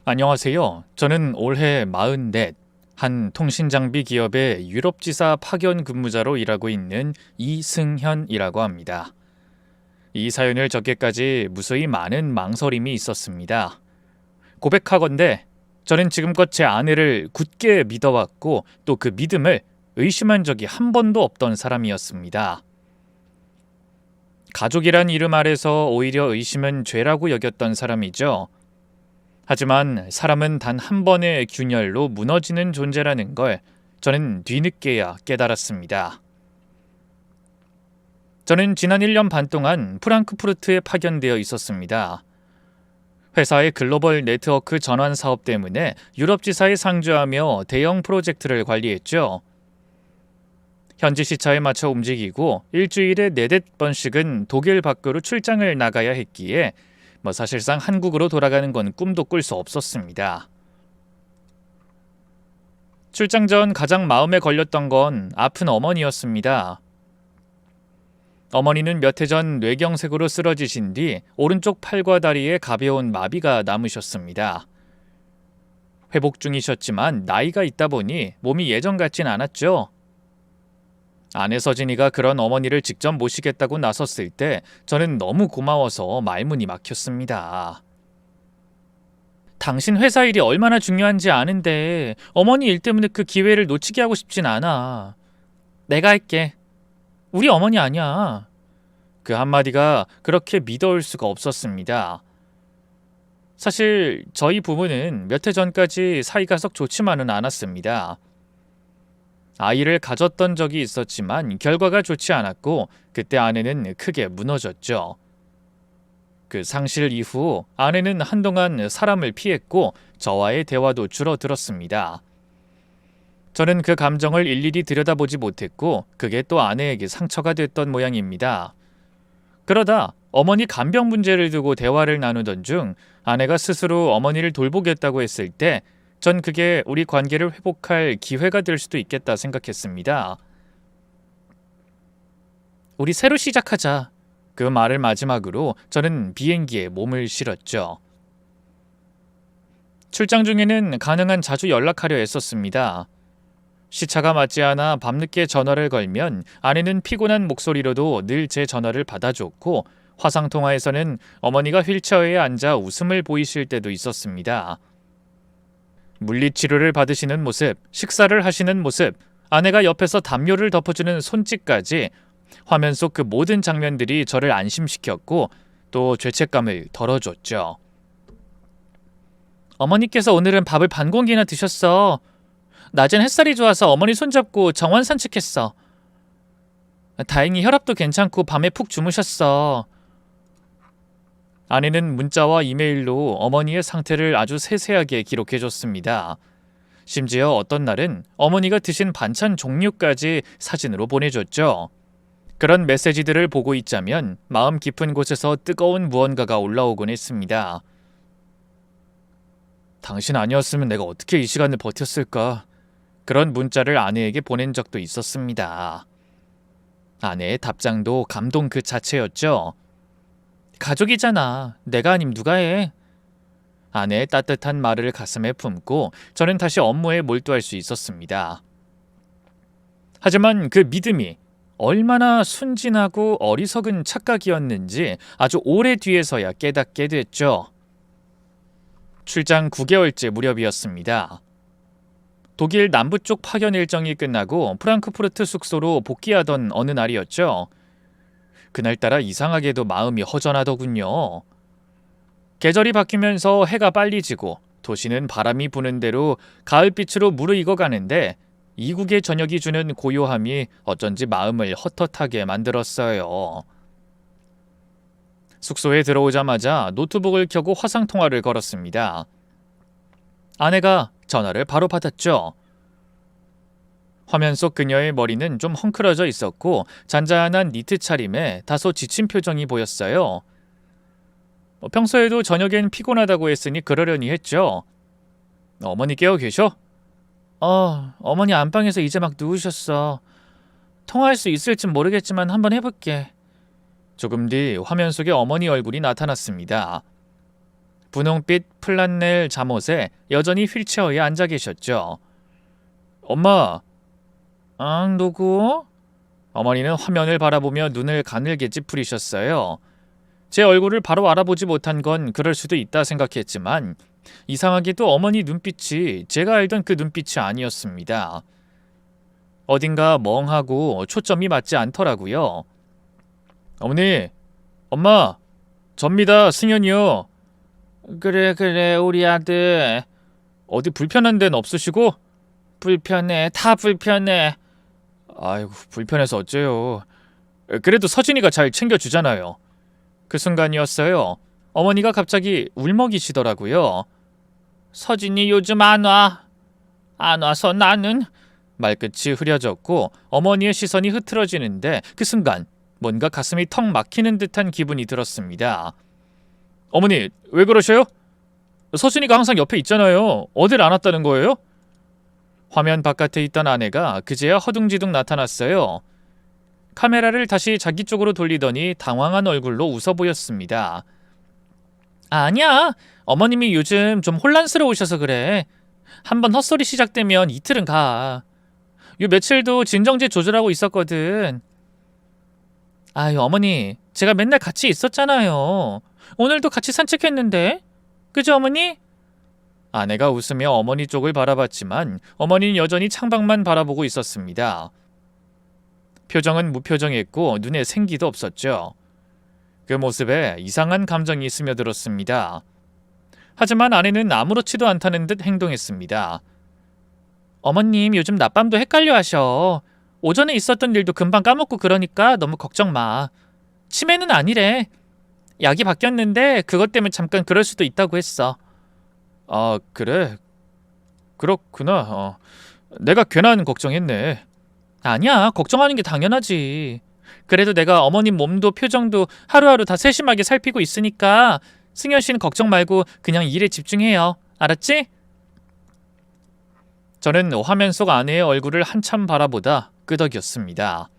안녕하세요. 저는 올해 44, 한 통신장비 기업의 유럽지사 파견 근무자로 일하고 있는 이승현이라고 합니다. 이 사연을 적기까지 무수히 많은 망설임이 있었습니다. 고백하건대 저는 지금껏 제 아내를 굳게 믿어왔고 또 그 믿음을 의심한 적이 한 번도 없던 사람이었습니다. 가족이란 이름 아래서 오히려 의심은 죄라고 여겼던 사람이죠. 하지만 사람은 단 한 번의 균열로 무너지는 존재라는 걸 저는 뒤늦게야 깨달았습니다. 저는 지난 1년 반 동안 프랑크푸르트에 파견되어 있었습니다. 회사의 글로벌 네트워크 전환 사업 때문에 유럽 지사에 상주하며 대형 프로젝트를 관리했죠. 현지 시차에 맞춰 움직이고 일주일에 4~5번씩은 독일 밖으로 출장을 나가야 했기에 사실상 한국으로 돌아가는 건 꿈도 꿀 수 없었습니다. 출장 전 가장 마음에 걸렸던 건 아픈 어머니였습니다. 어머니는 몇 해 전 뇌경색으로 쓰러지신 뒤 오른쪽 팔과 다리에 가벼운 마비가 남으셨습니다. 회복 중이셨지만 나이가 있다 보니 몸이 예전 같진 않았죠. 아내 서진이가 그런 어머니를 직접 모시겠다고 나섰을 때 저는 너무 고마워서 말문이 막혔습니다. 당신 회사 일이 얼마나 중요한지 아는데 어머니 일 때문에 그 기회를 놓치게 하고 싶진 않아. 내가 할게. 우리 어머니 아니야. 그 한마디가 그렇게 믿어올 수가 없었습니다. 사실 저희 부부는 몇 해 전까지 사이가 썩 좋지만은 않았습니다. 아이를 가졌던 적이 있었지만 결과가 좋지 않았고 그때 아내는 크게 무너졌죠. 그 상실 이후 아내는 한동안 사람을 피했고 저와의 대화도 줄어들었습니다. 저는 그 감정을 일일이 들여다보지 못했고 그게 또 아내에게 상처가 됐던 모양입니다. 그러다 어머니 간병 문제를 두고 대화를 나누던 중 아내가 스스로 어머니를 돌보겠다고 했을 때 전 그게 우리 관계를 회복할 기회가 될 수도 있겠다 생각했습니다. 우리 새로 시작하자. 그 말을 마지막으로 저는 비행기에 몸을 실었죠. 출장 중에는 가능한 자주 연락하려 애썼습니다. 시차가 맞지 않아 밤늦게 전화를 걸면 아내는 피곤한 목소리로도 늘 제 전화를 받아줬고 화상통화에서는 어머니가 휠체어에 앉아 웃음을 보이실 때도 있었습니다. 물리치료를 받으시는 모습, 식사를 하시는 모습, 아내가 옆에서 담요를 덮어주는 손짓까지 화면 속 그 모든 장면들이 저를 안심시켰고 또 죄책감을 덜어줬죠. 어머니께서 오늘은 밥을 반 공기나 드셨어. 낮엔 햇살이 좋아서 어머니 손잡고 정원 산책했어. 다행히 혈압도 괜찮고 밤에 푹 주무셨어. 아내는 문자와 이메일로 어머니의 상태를 아주 세세하게 기록해줬습니다. 심지어 어떤 날은 어머니가 드신 반찬 종류까지 사진으로 보내줬죠. 그런 메시지들을 보고 있자면 마음 깊은 곳에서 뜨거운 무언가가 올라오곤 했습니다. 당신 아니었으면 내가 어떻게 이 시간을 버텼을까? 그런 문자를 아내에게 보낸 적도 있었습니다. 아내의 답장도 감동 그 자체였죠. 가족이잖아. 내가 아님 누가 해? 아내의 따뜻한 말을 가슴에 품고 저는 다시 업무에 몰두할 수 있었습니다. 하지만 그 믿음이 얼마나 순진하고 어리석은 착각이었는지 아주 오래 뒤에서야 깨닫게 됐죠. 출장 9개월째 무렵이었습니다. 독일 남부 쪽 파견 일정이 끝나고 프랑크푸르트 숙소로 복귀하던 어느 날이었죠. 그날따라 이상하게도 마음이 허전하더군요. 계절이 바뀌면서 해가 빨리 지고 도시는 바람이 부는 대로 가을빛으로 무르익어 가는데 이국의 저녁이 주는 고요함이 어쩐지 마음을 헛헛하게 만들었어요. 숙소에 들어오자마자 노트북을 켜고 화상통화를 걸었습니다. 아내가 전화를 바로 받았죠. 화면 속 그녀의 머리는 좀 헝클어져 있었고 잔잔한 니트 차림에 다소 지친 표정이 보였어요. 평소에도 저녁엔 피곤하다고 했으니 그러려니 했죠. 어머니 깨어 계셔? 어머니 안방에서 이제 막 누우셨어. 통화할 수 있을진 모르겠지만 한번 해볼게. 조금 뒤 화면 속에 어머니 얼굴이 나타났습니다. 분홍빛 플란넬 잠옷에 여전히 휠체어에 앉아 계셨죠. 엄마! 누구? 어머니는 화면을 바라보며 눈을 가늘게 찌푸리셨어요. 제 얼굴을 바로 알아보지 못한 건 그럴 수도 있다 생각했지만 이상하게도 어머니 눈빛이 제가 알던 그 눈빛이 아니었습니다. 어딘가 멍하고 초점이 맞지 않더라고요. 어머니, 엄마, 접니다, 승현이요. 그래, 우리 아들. 어디 불편한 데는 없으시고? 불편해, 다 불편해. 아이고, 불편해서 어째요. 그래도 서진이가 잘 챙겨주잖아요. 그 순간이었어요. 어머니가 갑자기 울먹이시더라고요. 서진이 요즘 안 와. 안 와서 나는. 말끝이 흐려졌고 어머니의 시선이 흐트러지는데 그 순간 뭔가 가슴이 턱 막히는 듯한 기분이 들었습니다. 어머니, 왜 그러셔요? 서진이가 항상 옆에 있잖아요. 어딜 안 왔다는 거예요? 화면 바깥에 있던 아내가 그제야 허둥지둥 나타났어요. 카메라를 다시 자기 쪽으로 돌리더니 당황한 얼굴로 웃어 보였습니다. 아니야. 어머님이 요즘 좀 혼란스러우셔서 그래. 한번 헛소리 시작되면 이틀은 가. 요 며칠도 진정제 조절하고 있었거든. 아유, 어머니. 제가 맨날 같이 있었잖아요. 오늘도 같이 산책했는데. 그죠, 어머니? 아내가 웃으며 어머니 쪽을 바라봤지만 어머니는 여전히 창밖만 바라보고 있었습니다. 표정은 무표정했고 눈에 생기도 없었죠. 그 모습에 이상한 감정이 스며들었습니다. 하지만 아내는 아무렇지도 않다는 듯 행동했습니다. 어머님, 요즘 낮밤도 헷갈려 하셔. 오전에 있었던 일도 금방 까먹고 그러니까 너무 걱정 마. 치매는 아니래. 약이 바뀌었는데 그것 때문에 잠깐 그럴 수도 있다고 했어. 아, 그래? 그렇구나. 내가 괜한 걱정했네. 아니야, 걱정하는 게 당연하지. 그래도 내가 어머님 몸도 표정도 하루하루 다 세심하게 살피고 있으니까 승현 씨는 걱정 말고 그냥 일에 집중해요. 알았지? 저는 화면 속 아내의 얼굴을 한참 바라보다 끄덕였습니다.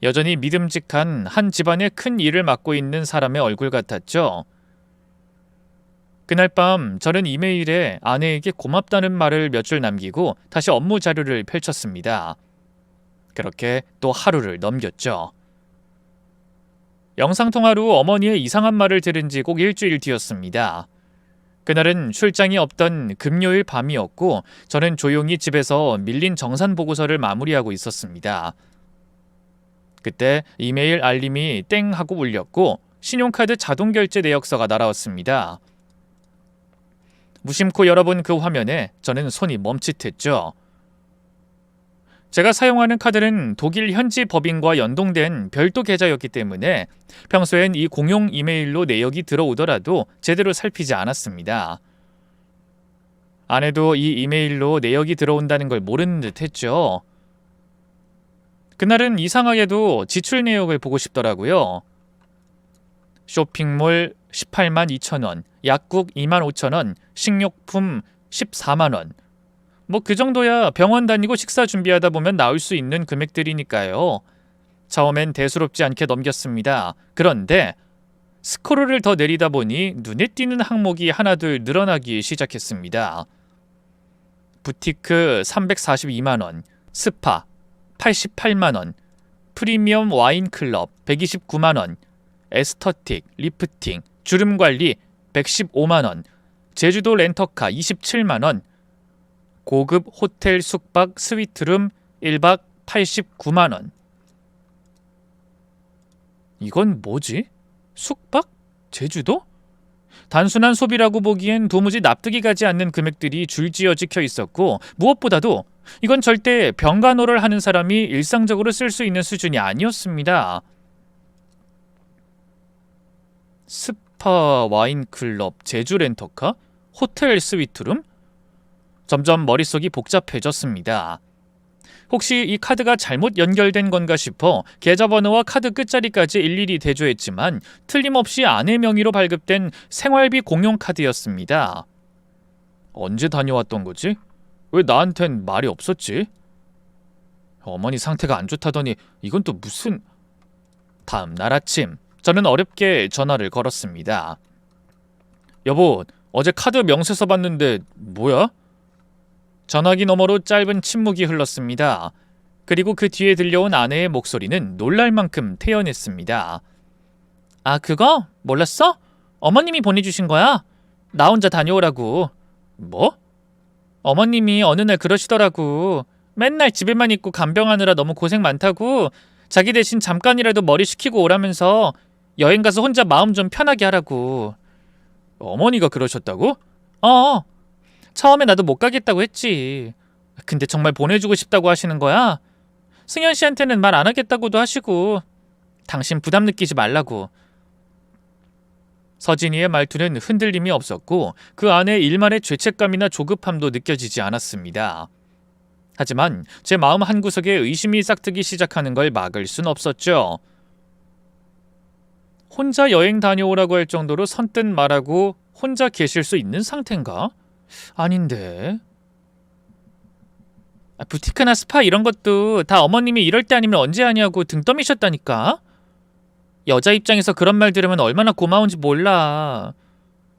여전히 믿음직한 한 집안의 큰 일을 맡고 있는 사람의 얼굴 같았죠. 그날 밤 저는 이메일에 아내에게 고맙다는 말을 몇 줄 남기고 다시 업무 자료를 펼쳤습니다. 그렇게 또 하루를 넘겼죠. 영상통화로 어머니의 이상한 말을 들은 지 꼭 일주일 뒤였습니다. 그날은 출장이 없던 금요일 밤이었고 저는 조용히 집에서 밀린 정산 보고서를 마무리하고 있었습니다. 그때 이메일 알림이 땡 하고 울렸고 신용카드 자동결제 내역서가 날아왔습니다. 무심코 열어본 그 화면에 저는 손이 멈칫했죠. 제가 사용하는 카드는 독일 현지 법인과 연동된 별도 계좌였기 때문에 평소엔 이 공용 이메일로 내역이 들어오더라도 제대로 살피지 않았습니다. 아내도 이 이메일로 내역이 들어온다는 걸 모르는 듯 했죠. 그날은 이상하게도 지출 내역을 보고 싶더라고요. 쇼핑몰 18만 2천 원, 약국 2만 5천 원, 식료품 14만 원. 뭐 그 정도야 병원 다니고 식사 준비하다 보면 나올 수 있는 금액들이니까요. 처음엔 대수롭지 않게 넘겼습니다. 그런데 스크롤을 더 내리다 보니 눈에 띄는 항목이 하나둘 늘어나기 시작했습니다. 부티크 342만 원, 스파 88만 원, 프리미엄 와인 클럽 129만 원, 에스터틱, 리프팅, 주름 관리 115만 원, 제주도 렌터카 27만 원, 고급 호텔 숙박 스위트룸 1박 89만 원. 이건 뭐지? 숙박? 제주도? 단순한 소비라고 보기엔 도무지 납득이 가지 않는 금액들이 줄지어 찍혀 있었고 무엇보다도 이건 절대 병간호를 하는 사람이 일상적으로 쓸 수 있는 수준이 아니었습니다. 스파, 와인클럽, 제주 렌터카, 호텔 스위트룸? 점점 머릿속이 복잡해졌습니다. 혹시 이 카드가 잘못 연결된 건가 싶어 계좌번호와 카드 끝자리까지 일일이 대조했지만 틀림없이 아내 명의로 발급된 생활비 공용 카드였습니다. 언제 다녀왔던 거지? 왜 나한텐 말이 없었지? 어머니 상태가 안 좋다더니 이건 또 무슨... 다음 날 아침 저는 어렵게 전화를 걸었습니다. 여보, 어제 카드 명세서 봤는데 뭐야? 전화기 너머로 짧은 침묵이 흘렀습니다. 그리고 그 뒤에 들려온 아내의 목소리는 놀랄 만큼 태연했습니다. 아, 그거? 몰랐어? 어머님이 보내주신 거야? 나 혼자 다녀오라고. 뭐? 어머님이 어느 날 그러시더라고. 맨날 집에만 있고 간병하느라 너무 고생 많다고 자기 대신 잠깐이라도 머리 식히고 오라면서 여행 가서 혼자 마음 좀 편하게 하라고. 어머니가 그러셨다고? 어. 처음에 나도 못 가겠다고 했지. 근데 정말 보내주고 싶다고 하시는 거야? 승현 씨한테는 말 안 하겠다고도 하시고. 당신 부담 느끼지 말라고. 서진이의 말투는 흔들림이 없었고 그 안에 일말의 죄책감이나 조급함도 느껴지지 않았습니다. 하지만 제 마음 한구석에 의심이 싹트기 시작하는 걸 막을 순 없었죠. 혼자 여행 다녀오라고 할 정도로 선뜻 말하고 혼자 계실 수 있는 상태인가? 아닌데. 부티크나 스파 이런 것도 다 어머님이 이럴 때 아니면 언제 하냐고 등 떠미셨다니까? 여자 입장에서 그런 말 들으면 얼마나 고마운지 몰라.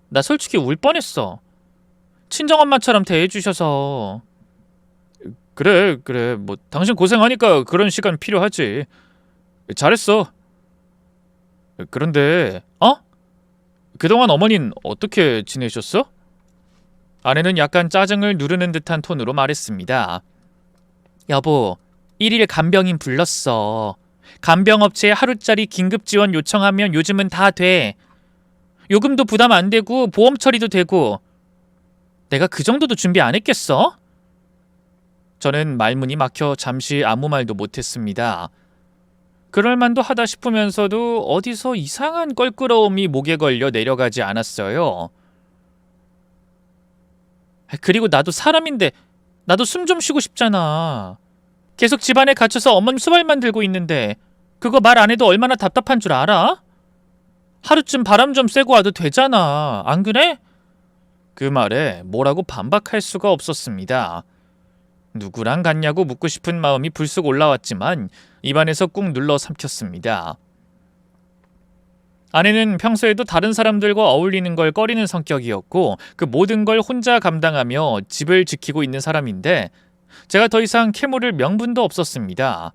나 솔직히 울 뻔했어. 친정엄마처럼 대해주셔서. 그래. 뭐 당신 고생하니까 그런 시간 필요하지. 잘했어. 그런데 그동안 어머닌 어떻게 지내셨어? 아내는 약간 짜증을 누르는 듯한 톤으로 말했습니다. 여보, 1일 간병인 불렀어. 간병업체에 하루짜리 긴급 지원 요청하면 요즘은 다 돼. 요금도 부담 안 되고 보험 처리도 되고. 내가 그 정도도 준비 안 했겠어? 저는 말문이 막혀 잠시 아무 말도 못했습니다. 그럴만도 하다 싶으면서도 어디서 이상한 껄끄러움이 목에 걸려 내려가지 않았어요. 그리고 나도 사람인데 나도 숨 좀 쉬고 싶잖아. 계속 집안에 갇혀서 어머님 수발만 들고 있는데 그거 말 안 해도 얼마나 답답한 줄 알아? 하루쯤 바람 좀 쐬고 와도 되잖아. 안 그래? 그 말에 뭐라고 반박할 수가 없었습니다. 누구랑 갔냐고 묻고 싶은 마음이 불쑥 올라왔지만 입안에서 꾹 눌러 삼켰습니다. 아내는 평소에도 다른 사람들과 어울리는 걸 꺼리는 성격이었고 그 모든 걸 혼자 감당하며 집을 지키고 있는 사람인데 제가 더 이상 캐물을 명분도 없었습니다.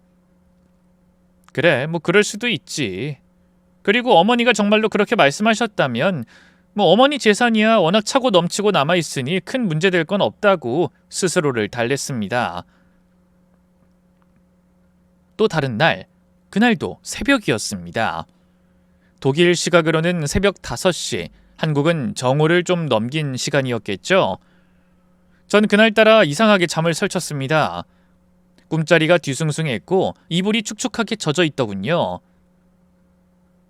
그래, 뭐 그럴 수도 있지. 그리고 어머니가 정말로 그렇게 말씀하셨다면 뭐 어머니 재산이야 워낙 차고 넘치고 남아있으니 큰 문제될 건 없다고 스스로를 달랬습니다. 또 다른 날, 그날도 새벽이었습니다. 독일 시각으로는 새벽 5시, 한국은 정오를 좀 넘긴 시간이었겠죠. 전 그날따라 이상하게 잠을 설쳤습니다. 꿈자리가 뒤숭숭했고 이불이 축축하게 젖어 있더군요.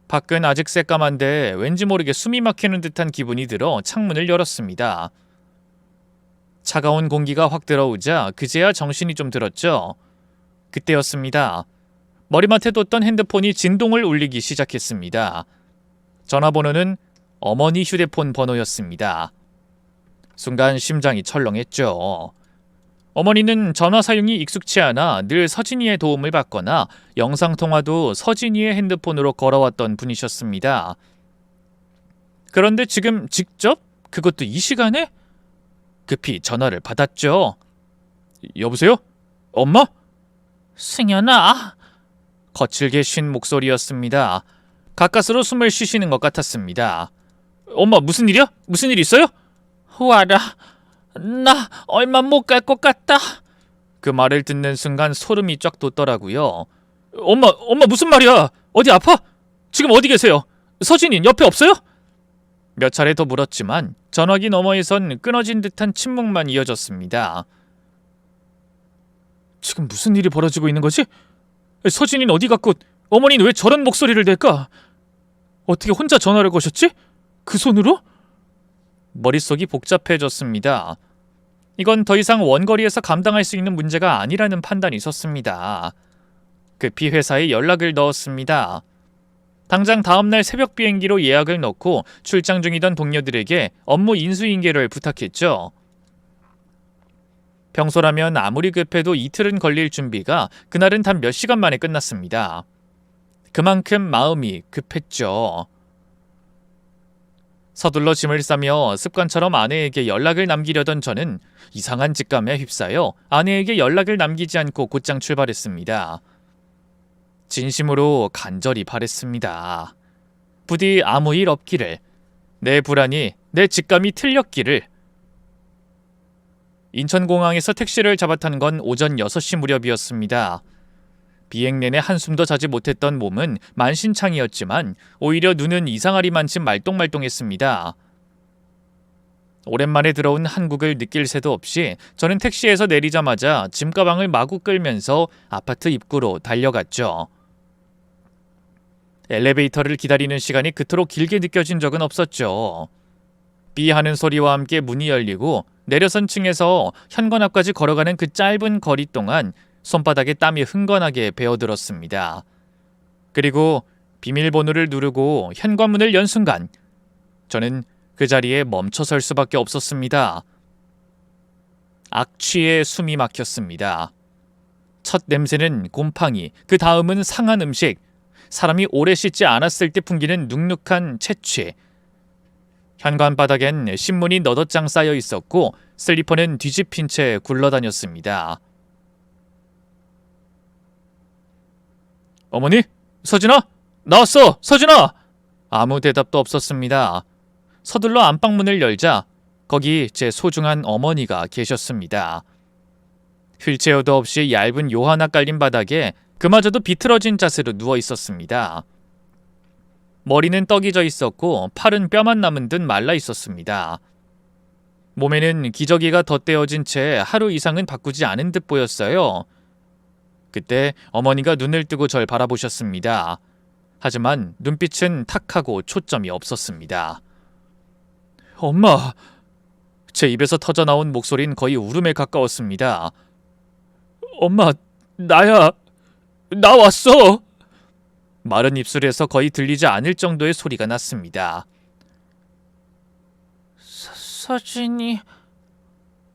밖은 아직 새까만데 왠지 모르게 숨이 막히는 듯한 기분이 들어 창문을 열었습니다. 차가운 공기가 확 들어오자 그제야 정신이 좀 들었죠. 그때였습니다. 머리맡에 뒀던 핸드폰이 진동을 울리기 시작했습니다. 전화번호는 어머니 휴대폰 번호였습니다. 순간 심장이 철렁했죠. 어머니는 전화 사용이 익숙치 않아 늘 서진이의 도움을 받거나 영상통화도 서진이의 핸드폰으로 걸어왔던 분이셨습니다. 그런데 지금 직접? 그것도 이 시간에? 급히 전화를 받았죠. 여보세요? 엄마? 승현아. 거칠게 쉰 목소리였습니다. 가까스로 숨을 쉬시는 것 같았습니다. 엄마 무슨 일이야? 무슨 일 있어요? 와라. 나 얼마 못 갈 것 같다. 그 말을 듣는 순간 소름이 쫙 돋더라고요. 엄마 무슨 말이야? 어디 아파? 지금 어디 계세요? 서진이 옆에 없어요? 몇 차례 더 물었지만 전화기 너머에선 끊어진 듯한 침묵만 이어졌습니다. 지금 무슨 일이 벌어지고 있는 거지? 서진이는 어디 갔고 어머니는 왜 저런 목소리를 낼까? 어떻게 혼자 전화를 거셨지? 그 손으로? 머릿속이 복잡해졌습니다. 이건 더 이상 원거리에서 감당할 수 있는 문제가 아니라는 판단이 섰습니다. 급히 회사에 연락을 넣었습니다. 당장 다음날 새벽 비행기로 예약을 넣고 출장 중이던 동료들에게 업무 인수인계를 부탁했죠. 평소라면 아무리 급해도 이틀은 걸릴 준비가 그날은 단 몇 시간 만에 끝났습니다. 그만큼 마음이 급했죠. 서둘러 짐을 싸며 습관처럼 아내에게 연락을 남기려던 저는 이상한 직감에 휩싸여 아내에게 연락을 남기지 않고 곧장 출발했습니다. 진심으로 간절히 바랬습니다. 부디 아무 일 없기를, 내 불안이, 내 직감이 틀렸기를. 인천공항에서 택시를 잡아탄 건 오전 6시 무렵이었습니다. 비행 내내 한숨도 자지 못했던 몸은 만신창이었지만 오히려 눈은 이상하리만치 말똥말똥했습니다. 오랜만에 들어온 한국을 느낄 새도 없이 저는 택시에서 내리자마자 짐가방을 마구 끌면서 아파트 입구로 달려갔죠. 엘리베이터를 기다리는 시간이 그토록 길게 느껴진 적은 없었죠. 삐 하는 소리와 함께 문이 열리고 내려선 층에서 현관 앞까지 걸어가는 그 짧은 거리 동안 손바닥에 땀이 흥건하게 배어들었습니다. 그리고 비밀번호를 누르고 현관문을 연 순간 저는 그 자리에 멈춰설 수밖에 없었습니다. 악취에 숨이 막혔습니다. 첫 냄새는 곰팡이, 그 다음은 상한 음식, 사람이 오래 씻지 않았을 때 풍기는 눅눅한 채취. 현관 바닥엔 신문이 너덧장 쌓여 있었고 슬리퍼는 뒤집힌 채 굴러다녔습니다. 어머니? 서진아? 나왔어! 서진아! 아무 대답도 없었습니다. 서둘러 안방문을 열자 거기 제 소중한 어머니가 계셨습니다. 휠체어도 없이 얇은 요 하나 깔린 바닥에 그마저도 비틀어진 자세로 누워 있었습니다. 머리는 떡이 져 있었고 팔은 뼈만 남은 듯 말라 있었습니다. 몸에는 기저귀가 덧대어진 채 하루 이상은 바꾸지 않은 듯 보였어요. 그때 어머니가 눈을 뜨고 절 바라보셨습니다. 하지만 눈빛은 탁하고 초점이 없었습니다. 엄마! 제 입에서 터져나온 목소리는 거의 울음에 가까웠습니다. 엄마, 나야! 나 왔어! 마른 입술에서 거의 들리지 않을 정도의 소리가 났습니다. 서진이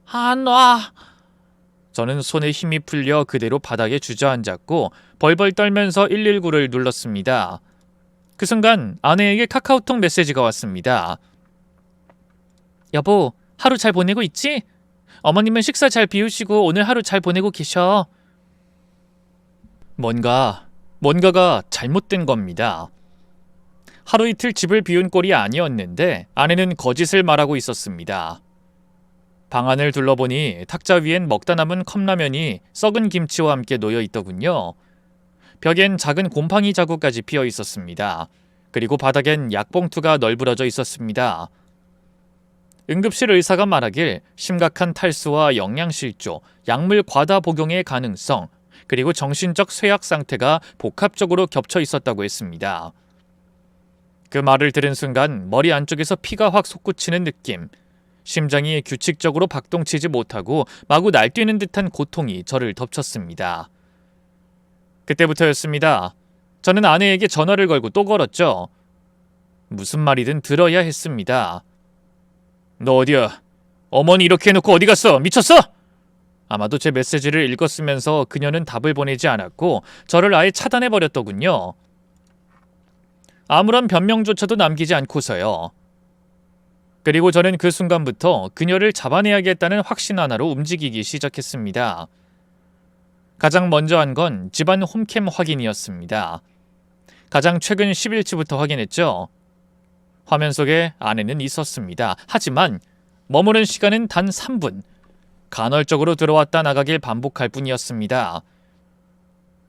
안 와. 저는 손에 힘이 풀려 그대로 바닥에 주저앉았고 벌벌 떨면서 119를 눌렀습니다. 그 순간 아내에게 카카오톡 메시지가 왔습니다. 여보, 하루 잘 보내고 있지? 어머님은 식사 잘 비우시고 오늘 하루 잘 보내고 계셔. 뭔가가 잘못된 겁니다. 하루 이틀 집을 비운 꼴이 아니었는데 아내는 거짓을 말하고 있었습니다. 방 안을 둘러보니 탁자 위엔 먹다 남은 컵라면이 썩은 김치와 함께 놓여 있더군요. 벽엔 작은 곰팡이 자국까지 피어 있었습니다. 그리고 바닥엔 약봉투가 널브러져 있었습니다. 응급실 의사가 말하길 심각한 탈수와 영양실조, 약물 과다 복용의 가능성, 그리고 정신적 쇠약 상태가 복합적으로 겹쳐 있었다고 했습니다. 그 말을 들은 순간 머리 안쪽에서 피가 확 솟구치는 느낌, 심장이 규칙적으로 박동치지 못하고 마구 날뛰는 듯한 고통이 저를 덮쳤습니다. 그때부터였습니다. 저는 아내에게 전화를 걸고 또 걸었죠. 무슨 말이든 들어야 했습니다. 너 어디야? 어머니 이렇게 해놓고 어디 갔어? 미쳤어? 아마도 제 메시지를 읽었으면서 그녀는 답을 보내지 않았고 저를 아예 차단해버렸더군요. 아무런 변명조차도 남기지 않고서요. 그리고 저는 그 순간부터 그녀를 잡아내야겠다는 확신 하나로 움직이기 시작했습니다. 가장 먼저 한 건 집안 홈캠 확인이었습니다. 가장 최근 10일치부터 확인했죠. 화면 속에 아내는 있었습니다. 하지만 머무른 시간은 단 3분. 간헐적으로 들어왔다 나가길 반복할 뿐이었습니다.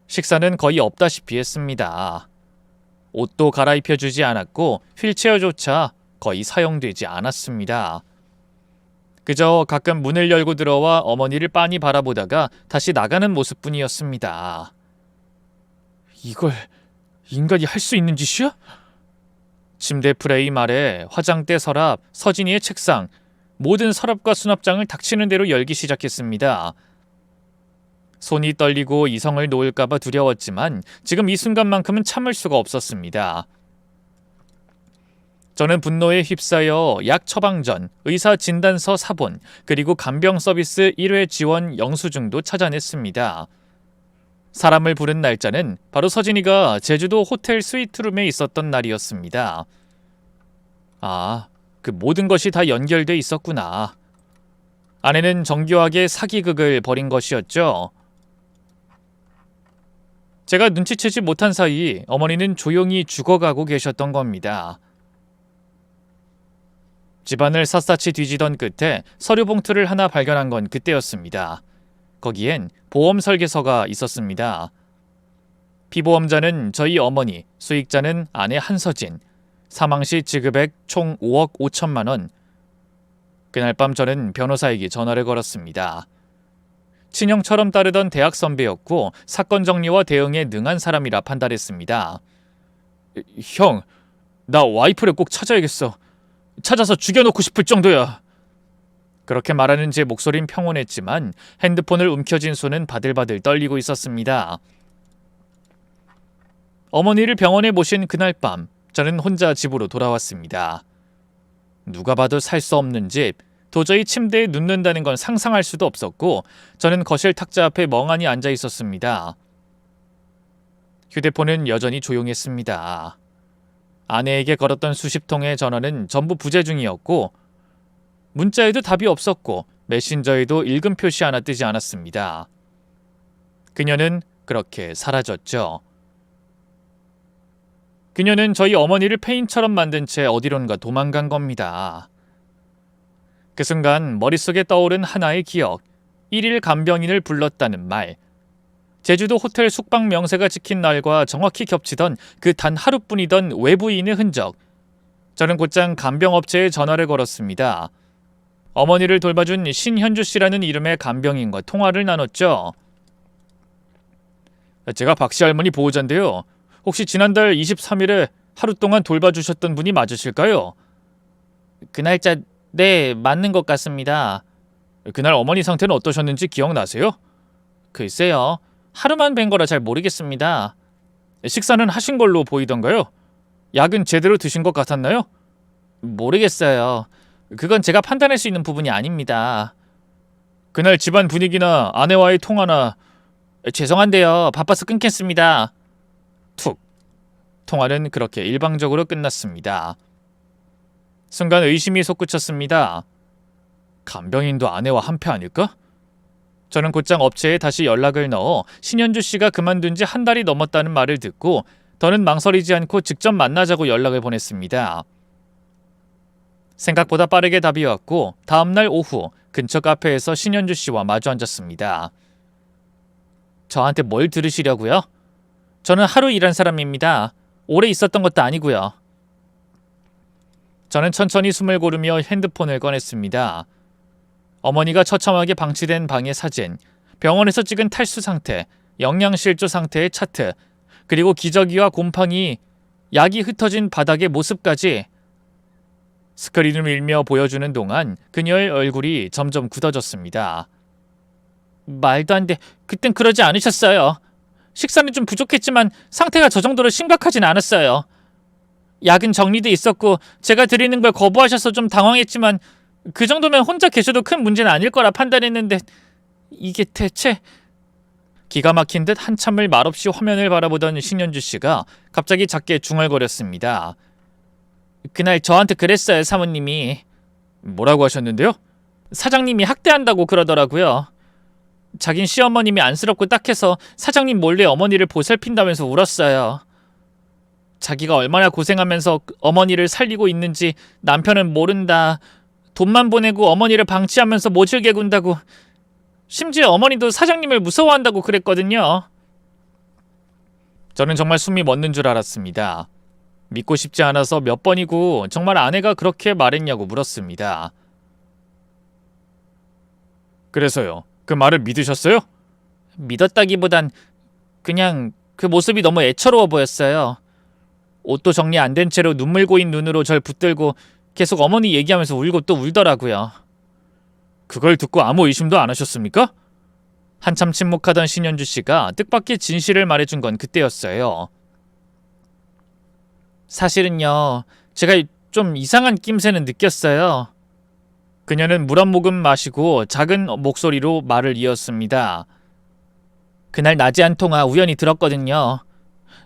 식사는 거의 없다시피 했습니다. 옷도 갈아입혀주지 않았고 휠체어조차 거의 사용되지 않았습니다. 그저 가끔 문을 열고 들어와 어머니를 빤히 바라보다가 다시 나가는 모습뿐이었습니다. 이걸 인간이 할 수 있는 짓이야? 침대 프레임 아래, 화장대 서랍, 서진이의 책상, 모든 서랍과 수납장을 닥치는 대로 열기 시작했습니다. 손이 떨리고 이성을 놓을까봐 두려웠지만 지금 이 순간만큼은 참을 수가 없었습니다. 저는 분노에 휩싸여 약 처방전, 의사 진단서 사본, 그리고 간병 서비스 1회 지원 영수증도 찾아냈습니다. 사람을 부른 날짜는 바로 서진이가 제주도 호텔 스위트룸에 있었던 날이었습니다. 아, 그 모든 것이 다 연결돼 있었구나. 아내는 정교하게 사기극을 벌인 것이었죠. 제가 눈치채지 못한 사이 어머니는 조용히 죽어가고 계셨던 겁니다. 집안을 샅샅이 뒤지던 끝에 서류 봉투를 하나 발견한 건 그때였습니다. 거기엔 보험 설계서가 있었습니다. 피보험자는 저희 어머니, 수익자는 아내 한서진, 사망 시 지급액 총 5억 5천만 원. 그날 밤 저는 변호사에게 전화를 걸었습니다. 친형처럼 따르던 대학 선배였고 사건 정리와 대응에 능한 사람이라 판단했습니다. 형, 나 와이프를 꼭 찾아야겠어. 찾아서 죽여놓고 싶을 정도야. 그렇게 말하는 제 목소린 평온했지만 핸드폰을 움켜쥔 손은 바들바들 떨리고 있었습니다. 어머니를 병원에 모신 그날 밤 저는 혼자 집으로 돌아왔습니다. 누가 봐도 살 수 없는 집, 도저히 침대에 눕는다는 건 상상할 수도 없었고 저는 거실 탁자 앞에 멍하니 앉아 있었습니다. 휴대폰은 여전히 조용했습니다. 아내에게 걸었던 수십 통의 전화는 전부 부재 중이었고 문자에도 답이 없었고 메신저에도 읽음 표시 하나 뜨지 않았습니다. 그녀는 그렇게 사라졌죠. 그녀는 저희 어머니를 페인처럼 만든 채 어디론가 도망간 겁니다. 그 순간 머릿속에 떠오른 하나의 기억, 1일 간병인을 불렀다는 말, 제주도 호텔 숙박 명세가 찍힌 날과 정확히 겹치던 그 단 하루뿐이던 외부인의 흔적. 저는 곧장 간병업체에 전화를 걸었습니다. 어머니를 돌봐준 신현주 씨라는 이름의 간병인과 통화를 나눴죠. 제가 박씨 할머니 보호자인데요. 혹시 지난달 23일에 하루 동안 돌봐주셨던 분이 맞으실까요? 그 날짜, 네, 맞는 것 같습니다. 그날 어머니 상태는 어떠셨는지 기억나세요? 글쎄요. 하루만 뵌 거라 잘 모르겠습니다. 식사는 하신 걸로 보이던가요? 약은 제대로 드신 것 같았나요? 모르겠어요. 그건 제가 판단할 수 있는 부분이 아닙니다. 그날 집안 분위기나 아내와의 통화나 죄송한데요. 바빠서 끊겠습니다. 툭. 통화는 그렇게 일방적으로 끝났습니다. 순간 의심이 솟구쳤습니다. 간병인도 아내와 한패 아닐까? 저는 곧장 업체에 다시 연락을 넣어 신현주 씨가 그만둔 지 한 달이 넘었다는 말을 듣고 더는 망설이지 않고 직접 만나자고 연락을 보냈습니다. 생각보다 빠르게 답이 왔고 다음날 오후 근처 카페에서 신현주 씨와 마주 앉았습니다. 저한테 뭘 들으시려고요? 저는 하루 일한 사람입니다. 오래 있었던 것도 아니고요. 저는 천천히 숨을 고르며 핸드폰을 꺼냈습니다. 어머니가 처참하게 방치된 방의 사진, 병원에서 찍은 탈수 상태, 영양실조 상태의 차트, 그리고 기저귀와 곰팡이, 약이 흩어진 바닥의 모습까지. 스크린을 밀며 보여주는 동안 그녀의 얼굴이 점점 굳어졌습니다. 말도 안 돼. 그땐 그러지 않으셨어요. 식사는 좀 부족했지만 상태가 저 정도로 심각하진 않았어요. 약은 정리돼 있었고 제가 드리는 걸 거부하셔서 좀 당황했지만 그 정도면 혼자 계셔도 큰 문제는 아닐 거라 판단했는데 이게 대체... 기가 막힌 듯 한참을 말없이 화면을 바라보던 신현주 씨가 갑자기 작게 중얼거렸습니다. 그날 저한테 그랬어요, 사모님이. 뭐라고 하셨는데요? 사장님이 학대한다고 그러더라고요. 자긴 시어머님이 안쓰럽고 딱해서 사장님 몰래 어머니를 보살핀다면서 울었어요. 자기가 얼마나 고생하면서 어머니를 살리고 있는지 남편은 모른다. 돈만 보내고 어머니를 방치하면서 모질게 군다고. 심지어 어머니도 사장님을 무서워한다고 그랬거든요. 저는 정말 숨이 멎는 줄 알았습니다. 믿고 싶지 않아서 몇 번이고 정말 아내가 그렇게 말했냐고 물었습니다. 그래서요? 그 말을 믿으셨어요? 믿었다기보단 그냥 그 모습이 너무 애처로워 보였어요. 옷도 정리 안 된 채로 눈물 고인 눈으로 절 붙들고 계속 어머니 얘기하면서 울고 또 울더라고요. 그걸 듣고 아무 의심도 안 하셨습니까? 한참 침묵하던 신현주 씨가 뜻밖의 진실을 말해준 건 그때였어요. 사실은요, 제가 좀 이상한 낌새는 느꼈어요. 그녀는 물 한 모금 마시고 작은 목소리로 말을 이었습니다. 그날 낮에 한 통화 우연히 들었거든요.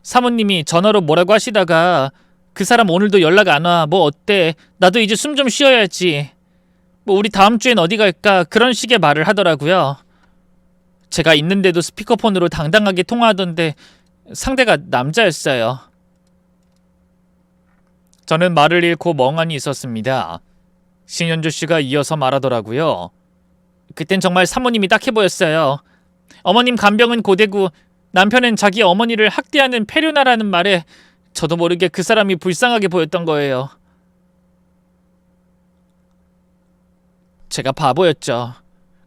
사모님이 전화로 뭐라고 하시다가 그 사람 오늘도 연락 안 와. 뭐 어때? 나도 이제 숨 좀 쉬어야지. 뭐 우리 다음 주엔 어디 갈까? 그런 식의 말을 하더라고요. 제가 있는데도 스피커폰으로 당당하게 통화하던데 상대가 남자였어요. 저는 말을 잃고 멍하니 있었습니다. 신현주 씨가 이어서 말하더라고요. 그땐 정말 사모님이 딱해 보였어요. 어머님 간병은 고되고 남편은 자기 어머니를 학대하는 폐륜아라는 말에 저도 모르게 그 사람이 불쌍하게 보였던 거예요. 제가 바보였죠.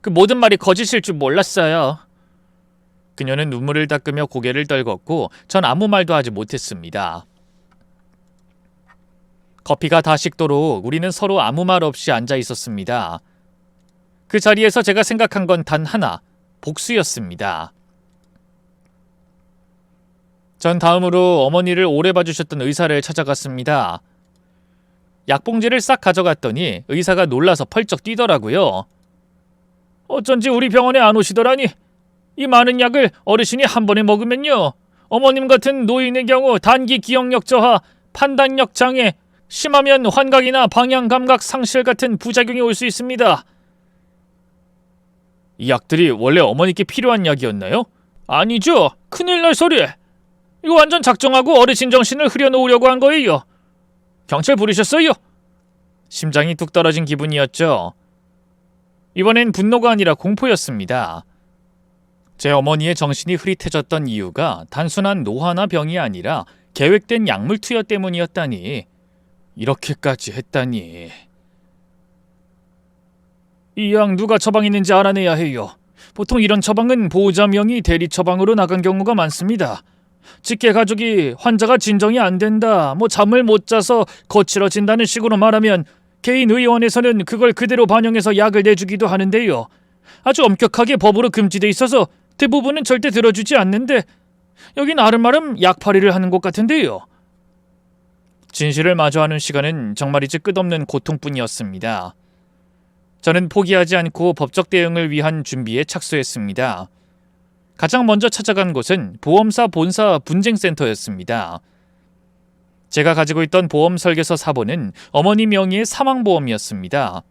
그 모든 말이 거짓일 줄 몰랐어요. 그녀는 눈물을 닦으며 고개를 떨궜고 전 아무 말도 하지 못했습니다. 커피가 다 식도록 우리는 서로 아무 말 없이 앉아 있었습니다. 그 자리에서 제가 생각한 건 단 하나, 복수였습니다. 전 다음으로 어머니를 오래 봐주셨던 의사를 찾아갔습니다. 약봉지를 싹 가져갔더니 의사가 놀라서 펄쩍 뛰더라고요. 어쩐지 우리 병원에 안 오시더라니. 이 많은 약을 어르신이 한 번에 먹으면요, 어머님 같은 노인의 경우 단기 기억력 저하, 판단력 장애, 심하면 환각이나 방향 감각 상실 같은 부작용이 올 수 있습니다. 이 약들이 원래 어머니께 필요한 약이었나요? 아니죠. 큰일 날 소리. 이거 완전 작정하고 어르신 정신을 흐려놓으려고 한 거예요. 경찰 부르셨어요? 심장이 뚝 떨어진 기분이었죠. 이번엔 분노가 아니라 공포였습니다. 제 어머니의 정신이 흐릿해졌던 이유가 단순한 노화나 병이 아니라 계획된 약물 투여 때문이었다니. 이렇게까지 했다니. 이 약 누가 처방했는지 알아내야 해요. 보통 이런 처방은 보호자 명의 대리 처방으로 나간 경우가 많습니다. 직계 가족이 환자가 진정이 안 된다, 잠을 못 자서 거칠어진다는 식으로 말하면 개인 의원에서는 그걸 그대로 반영해서 약을 내주기도 하는데요. 아주 엄격하게 법으로 금지돼 있어서 대부분은 절대 들어주지 않는데 여긴 아름아름 약팔이를 하는 곳 같은데요. 진실을 마주하는 시간은 정말이지 끝없는 고통뿐이었습니다. 저는 포기하지 않고 법적 대응을 위한 준비에 착수했습니다. 가장 먼저 찾아간 곳은 보험사 본사 분쟁센터였습니다. 제가 가지고 있던 보험 설계서 사본은 어머니 명의의 사망보험이었습니다.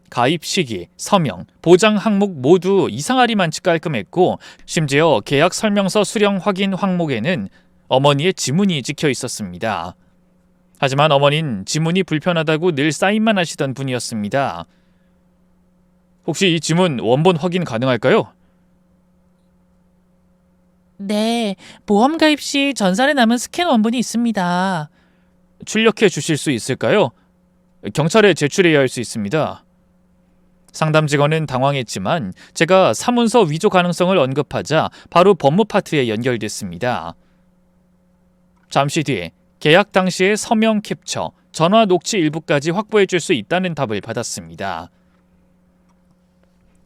가입 시기, 서명, 보장 항목 모두 이상하리만치 깔끔했고 심지어 계약 설명서 수령 확인 항목에는 어머니의 지문이 찍혀 있었습니다. 하지만 어머니는 지문이 불편하다고 늘 사인만 하시던 분이었습니다. 혹시 이 지문 원본 확인 가능할까요? 네, 보험 가입 시 전산에 남은 스캔 원본이 있습니다. 출력해 주실 수 있을까요? 경찰에 제출해야 할 수 있습니다. 상담 직원은 당황했지만 제가 사문서 위조 가능성을 언급하자 바로 법무 파트에 연결됐습니다. 잠시 뒤 계약 당시의 서명 캡처, 전화 녹취 일부까지 확보해 줄 수 있다는 답을 받았습니다.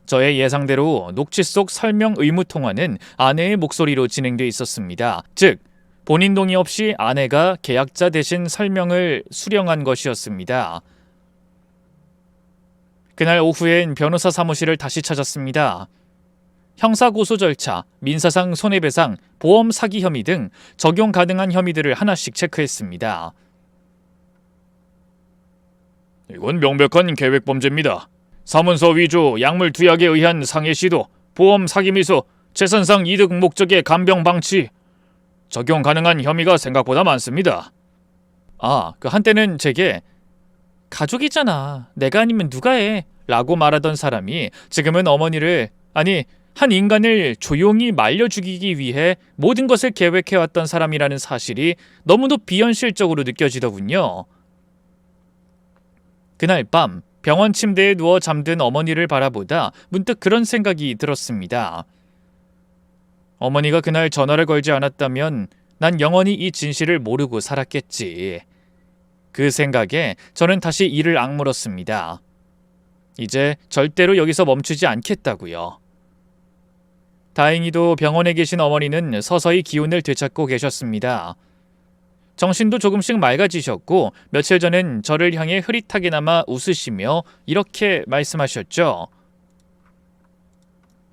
저의 예상대로 녹취 속 설명 의무 통화는 아내의 목소리로 진행돼 있었습니다. 즉, 본인 동의 없이 아내가 계약자 대신 설명을 수령한 것이었습니다. 그날 오후엔 변호사 사무실을 다시 찾았습니다. 형사고소 절차, 민사상 손해배상, 보험 사기 혐의 등 적용 가능한 혐의들을 하나씩 체크했습니다. 이건 명백한 계획범죄입니다. 사문서 위조, 약물 투약에 의한 상해 시도, 보험 사기 미수, 재산상 이득 목적의 간병 방치. 적용 가능한 혐의가 생각보다 많습니다. 한때는 제게 가족이잖아, 내가 아니면 누가 해? 라고 말하던 사람이 지금은 어머니를, 한 인간을 조용히 말려 죽이기 위해 모든 것을 계획해왔던 사람이라는 사실이 너무도 비현실적으로 느껴지더군요. 그날 밤 병원 침대에 누워 잠든 어머니를 바라보다 문득 그런 생각이 들었습니다. 어머니가 그날 전화를 걸지 않았다면 난 영원히 이 진실을 모르고 살았겠지. 그 생각에 저는 다시 이를 악물었습니다. 이제 절대로 여기서 멈추지 않겠다고요. 다행히도 병원에 계신 어머니는 서서히 기운을 되찾고 계셨습니다. 정신도 조금씩 맑아지셨고 며칠 전엔 저를 향해 흐릿하게나마 웃으시며 이렇게 말씀하셨죠.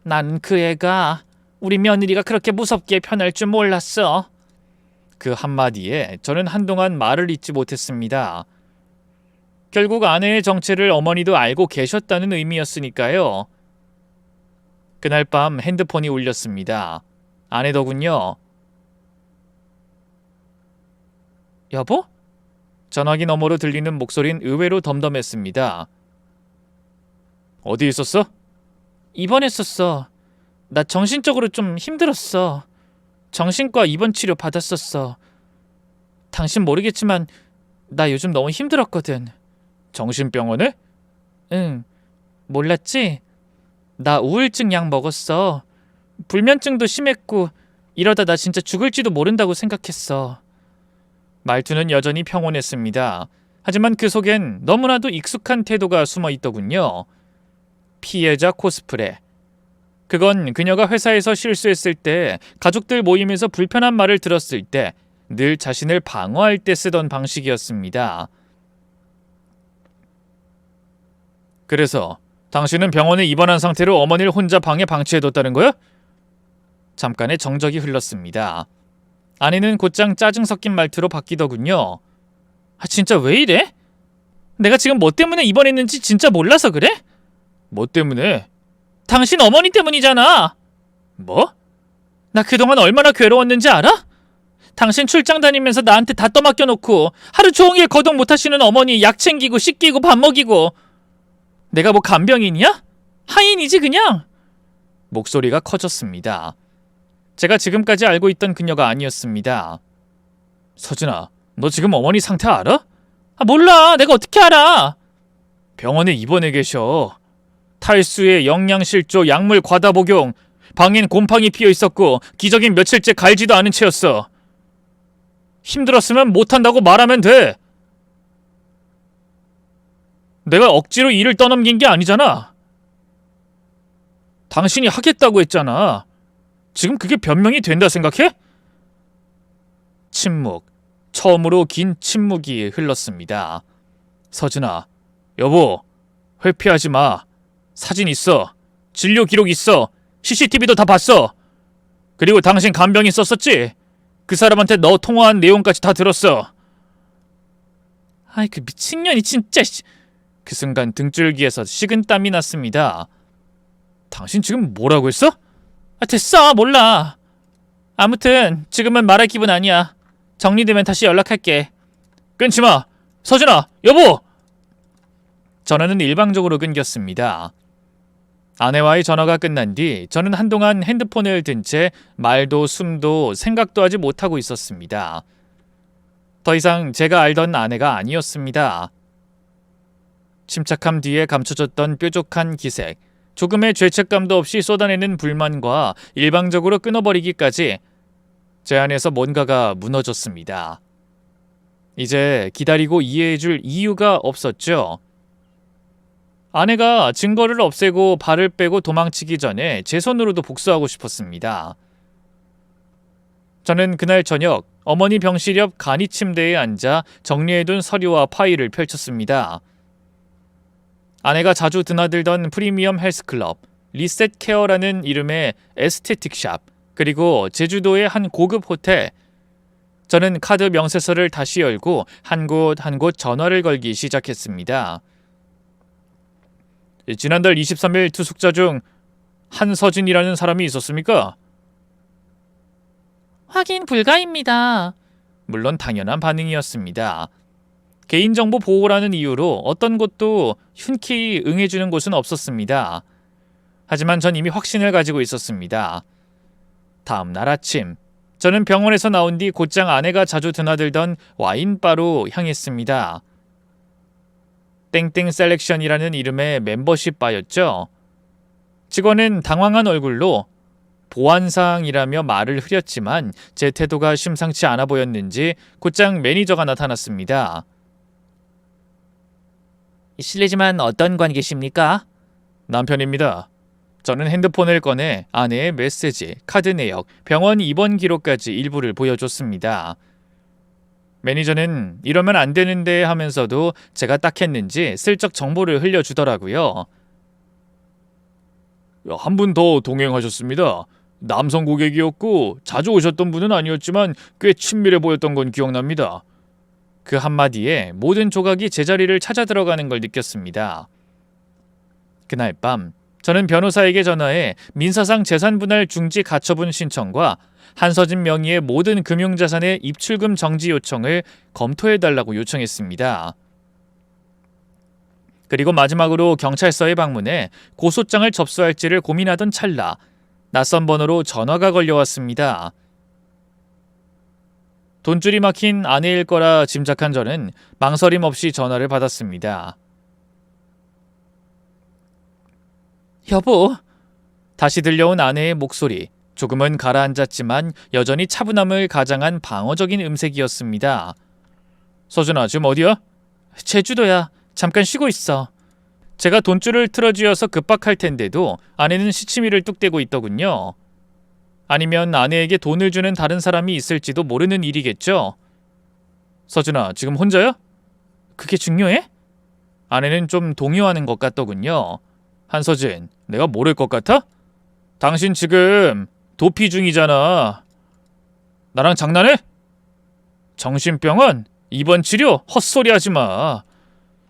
난 그 애가, 우리 며느리가 그렇게 무섭게 변할 줄 몰랐어. 그 한마디에 저는 한동안 말을 잇지 못했습니다. 결국 아내의 정체를 어머니도 알고 계셨다는 의미였으니까요. 그날 밤 핸드폰이 울렸습니다. 아내더군요. 여보? 전화기 너머로 들리는 목소린 의외로 덤덤했습니다. 어디 있었어? 입원했었어. 나 정신적으로 좀 힘들었어. 정신과 입원 치료 받았었어. 당신 모르겠지만 나 요즘 너무 힘들었거든. 정신병원에? 응. 몰랐지? 나 우울증 약 먹었어. 불면증도 심했고 이러다 나 진짜 죽을지도 모른다고 생각했어. 말투는 여전히 평온했습니다. 하지만 그 속엔 너무나도 익숙한 태도가 숨어 있더군요. 피해자 코스프레. 그건 그녀가 회사에서 실수했을 때, 가족들 모임에서 불편한 말을 들었을 때, 늘 자신을 방어할 때 쓰던 방식이었습니다. 그래서 당신은 병원에 입원한 상태로 어머니를 혼자 방에 방치해뒀다는 거야? 잠깐의 정적이 흘렀습니다. 아내는 곧장 짜증 섞인 말투로 바뀌더군요. 아, 진짜 왜 이래? 내가 지금 뭐 때문에 입원했는지 진짜 몰라서 그래? 뭐 때문에? 당신 어머니 때문이잖아. 뭐? 나 그동안 얼마나 괴로웠는지 알아? 당신 출장 다니면서 나한테 다 떠맡겨놓고 하루 종일 거동 못하시는 어머니 약 챙기고 씻기고 밥 먹이고. 내가 뭐 간병인이야? 하인이지 그냥. 목소리가 커졌습니다. 제가 지금까지 알고 있던 그녀가 아니었습니다. 서진아, 너 지금 어머니 상태 알아? 아, 몰라. 내가 어떻게 알아? 병원에 입원해 계셔. 탈수에 영양실조, 약물 과다 복용, 방엔 곰팡이 피어 있었고 기저귀 며칠째 갈지도 않은 채였어. 힘들었으면 못한다고 말하면 돼. 내가 억지로 일을 떠넘긴 게 아니잖아. 당신이 하겠다고 했잖아. 지금 그게 변명이 된다 생각해? 침묵. 처음으로 긴 침묵이 흘렀습니다. 서진아, 여보, 회피하지 마. 사진 있어. 진료 기록 있어. CCTV도 다 봤어. 그리고 당신 간병인 썼었지? 그 사람한테 너 통화한 내용까지 다 들었어. 아이, 그 미친년이 진짜. 그 순간 등줄기에서 식은땀이 났습니다. 당신 지금 뭐라고 했어? 아, 됐어. 몰라. 아무튼 지금은 말할 기분 아니야. 정리되면 다시 연락할게. 끊지 마. 서진아, 여보! 전화는 일방적으로 끊겼습니다. 아내와의 전화가 끝난 뒤 저는 한동안 핸드폰을 든 채 말도 숨도 생각도 하지 못하고 있었습니다. 더 이상 제가 알던 아내가 아니었습니다. 침착함 뒤에 감춰졌던 뾰족한 기색, 조금의 죄책감도 없이 쏟아내는 불만과 일방적으로 끊어버리기까지 제 안에서 뭔가가 무너졌습니다. 이제 기다리고 이해해줄 이유가 없었죠. 아내가 증거를 없애고 발을 빼고 도망치기 전에 제 손으로도 복수하고 싶었습니다. 저는 그날 저녁 어머니 병실 옆 간이 침대에 앉아 정리해둔 서류와 파일을 펼쳤습니다. 아내가 자주 드나들던 프리미엄 헬스클럽, 리셋 케어라는 이름의 에스테틱 샵, 그리고 제주도의 한 고급 호텔. 저는 카드 명세서를 다시 열고 한 곳 한 곳 전화를 걸기 시작했습니다. 지난달 23일 투숙자 중 한서진이라는 사람이 있었습니까? 확인 불가입니다. 물론 당연한 반응이었습니다. 개인정보 보호라는 이유로 어떤 곳도 흔쾌히 응해주는 곳은 없었습니다. 하지만 전 이미 확신을 가지고 있었습니다. 다음 날 아침, 저는 병원에서 나온 뒤 곧장 아내가 자주 드나들던 와인바로 향했습니다. 땡땡 셀렉션이라는 이름의 멤버십 바였죠. 직원은 당황한 얼굴로 보안사항이라며 말을 흐렸지만 제 태도가 심상치 않아 보였는지 곧장 매니저가 나타났습니다. 실례지만 어떤 관계십니까? 남편입니다. 저는 핸드폰을 꺼내 아내의 메시지, 카드 내역, 병원 입원 기록까지 일부를 보여줬습니다. 매니저는 이러면 안 되는데 하면서도 제가 딱 했는지 슬쩍 정보를 흘려주더라고요. 한 분 더 동행하셨습니다. 남성 고객이었고 자주 오셨던 분은 아니었지만 꽤 친밀해 보였던 건 기억납니다. 그 한마디에 모든 조각이 제자리를 찾아 들어가는 걸 느꼈습니다. 그날 밤 저는 변호사에게 전화해 민사상 재산분할 중지 가처분 신청과 한서진 명의의 모든 금융자산의 입출금 정지 요청을 검토해달라고 요청했습니다. 그리고 마지막으로 경찰서에 방문해 고소장을 접수할지를 고민하던 찰나 낯선 번호로 전화가 걸려왔습니다. 돈줄이 막힌 아내일 거라 짐작한 저는 망설임 없이 전화를 받았습니다. 여보. 다시 들려온 아내의 목소리. 조금은 가라앉았지만 여전히 차분함을 가장한 방어적인 음색이었습니다. 서준아, 지금 어디야? 제주도야. 잠깐 쉬고 있어. 제가 돈줄을 틀어쥐어서 급박할 텐데도 아내는 시치미를 뚝대고 있더군요. 아니면 아내에게 돈을 주는 다른 사람이 있을지도 모르는 일이겠죠. 서준아, 지금 혼자야? 그게 중요해? 아내는 좀 동요하는 것 같더군요. 한서진, 내가 모를 것 같아? 당신 지금 도피 중이잖아. 나랑 장난해? 정신병원? 입원 치료? 헛소리 하지 마.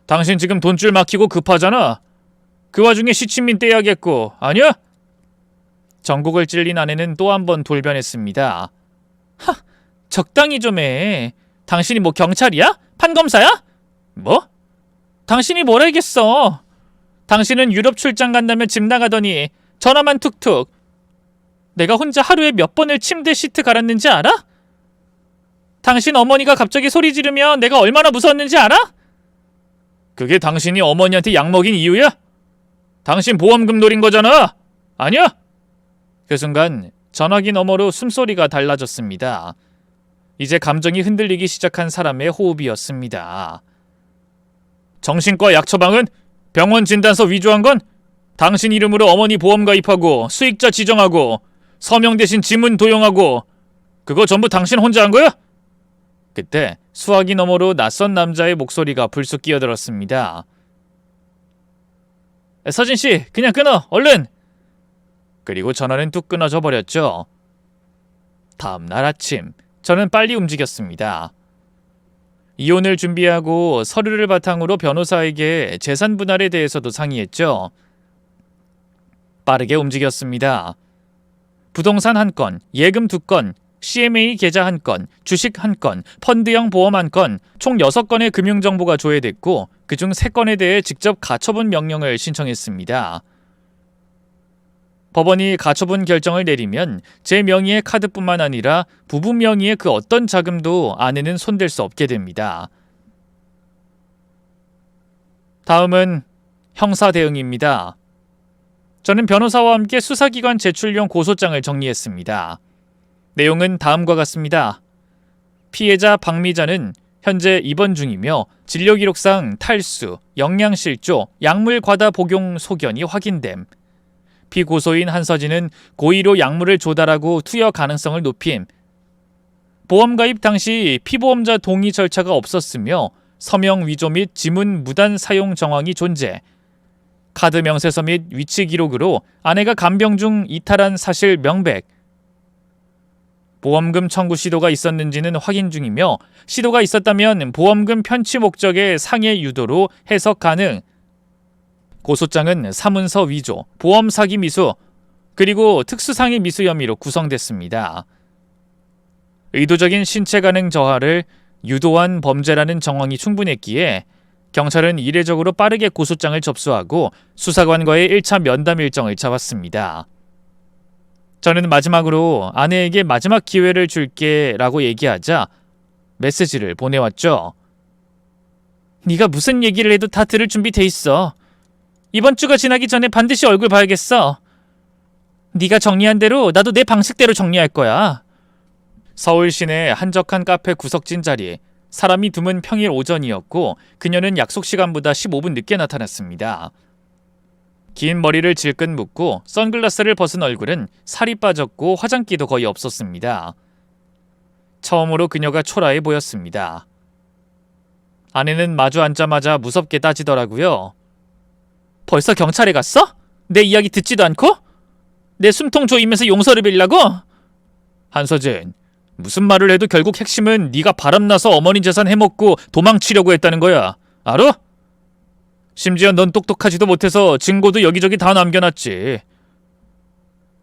당신 지금 돈줄 막히고 급하잖아. 그 와중에 시치민 떼야겠고, 아니야? 전곡을 찔린 아내는 또 한 번 돌변했습니다. 하, 적당히 좀 해. 당신이 뭐 경찰이야? 판검사야? 뭐? 당신이 뭘 알겠어. 당신은 유럽 출장 간다며 집 나가더니 전화만 툭툭. 내가 혼자 하루에 몇 번을 침대 시트 갈았는지 알아? 당신 어머니가 갑자기 소리 지르면 내가 얼마나 무서웠는지 알아? 그게 당신이 어머니한테 약 먹인 이유야? 당신 보험금 노린 거잖아. 아니야? 그 순간 전화기 너머로 숨소리가 달라졌습니다. 이제 감정이 흔들리기 시작한 사람의 호흡이었습니다. 정신과 약 처방은? 병원 진단서 위조한 건? 당신 이름으로 어머니 보험 가입하고 수익자 지정하고 서명 대신 지문 도용하고 그거 전부 당신 혼자 한 거야? 그때 수화기 너머로 낯선 남자의 목소리가 불쑥 끼어들었습니다. 서진씨, 그냥 끊어, 얼른! 그리고 전화는 뚝 끊어져 버렸죠. 다음날 아침 저는 빨리 움직였습니다. 이혼을 준비하고 서류를 바탕으로 변호사에게 재산 분할에 대해서도 상의했죠. 빠르게 움직였습니다. 부동산 1건, 예금 2건, CMA 계좌 1건, 주식 1건, 펀드형 보험 1건, 총 6건의 금융정보가 조회됐고 그중 3건에 대해 직접 가처분 명령을 신청했습니다. 법원이 가처분 결정을 내리면 제 명의의 카드뿐만 아니라 부부 명의의 그 어떤 자금도 아내는 손댈 수 없게 됩니다. 다음은 형사 대응입니다. 저는 변호사와 함께 수사기관 제출용 고소장을 정리했습니다. 내용은 다음과 같습니다. 피해자 박미자는 현재 입원 중이며 진료기록상 탈수, 영양실조, 약물 과다 복용 소견이 확인됨. 피고소인 한서진은 고의로 약물을 조달하고 투여 가능성을 높임. 보험 가입 당시 피보험자 동의 절차가 없었으며 서명 위조 및 지문 무단 사용 정황이 존재. 카드 명세서 및 위치 기록으로 아내가 간병 중 이탈한 사실 명백. 보험금 청구 시도가 있었는지는 확인 중이며 시도가 있었다면 보험금 편취 목적의 상해 유도로 해석 가능. 고소장은 사문서 위조, 보험 사기 미수, 그리고 특수상해 미수 혐의로 구성됐습니다. 의도적인 신체 가능 저하를 유도한 범죄라는 정황이 충분했기에 경찰은 이례적으로 빠르게 고소장을 접수하고 수사관과의 1차 면담 일정을 잡았습니다. 저는 마지막으로 아내에게 마지막 기회를 줄게 라고 얘기하자 메시지를 보내왔죠. 네가 무슨 얘기를 해도 다 들을 준비 돼 있어. 이번 주가 지나기 전에 반드시 얼굴 봐야겠어. 네가 정리한 대로 나도 내 방식대로 정리할 거야. 서울 시내 한적한 카페 구석진 자리. 사람이 드문 평일 오전이었고 그녀는 약속 시간보다 15분 늦게 나타났습니다. 긴 머리를 질끈 묶고 선글라스를 벗은 얼굴은 살이 빠졌고 화장기도 거의 없었습니다. 처음으로 그녀가 초라해 보였습니다. 아내는 마주 앉자마자 무섭게 따지더라고요. 벌써 경찰에 갔어? 내 이야기 듣지도 않고? 내 숨통 조이면서 용서를 빌라고? 한서진, 무슨 말을 해도 결국 핵심은 네가 바람나서 어머니 재산 해먹고 도망치려고 했다는 거야. 알아? 심지어 넌 똑똑하지도 못해서 증거도 여기저기 다 남겨놨지.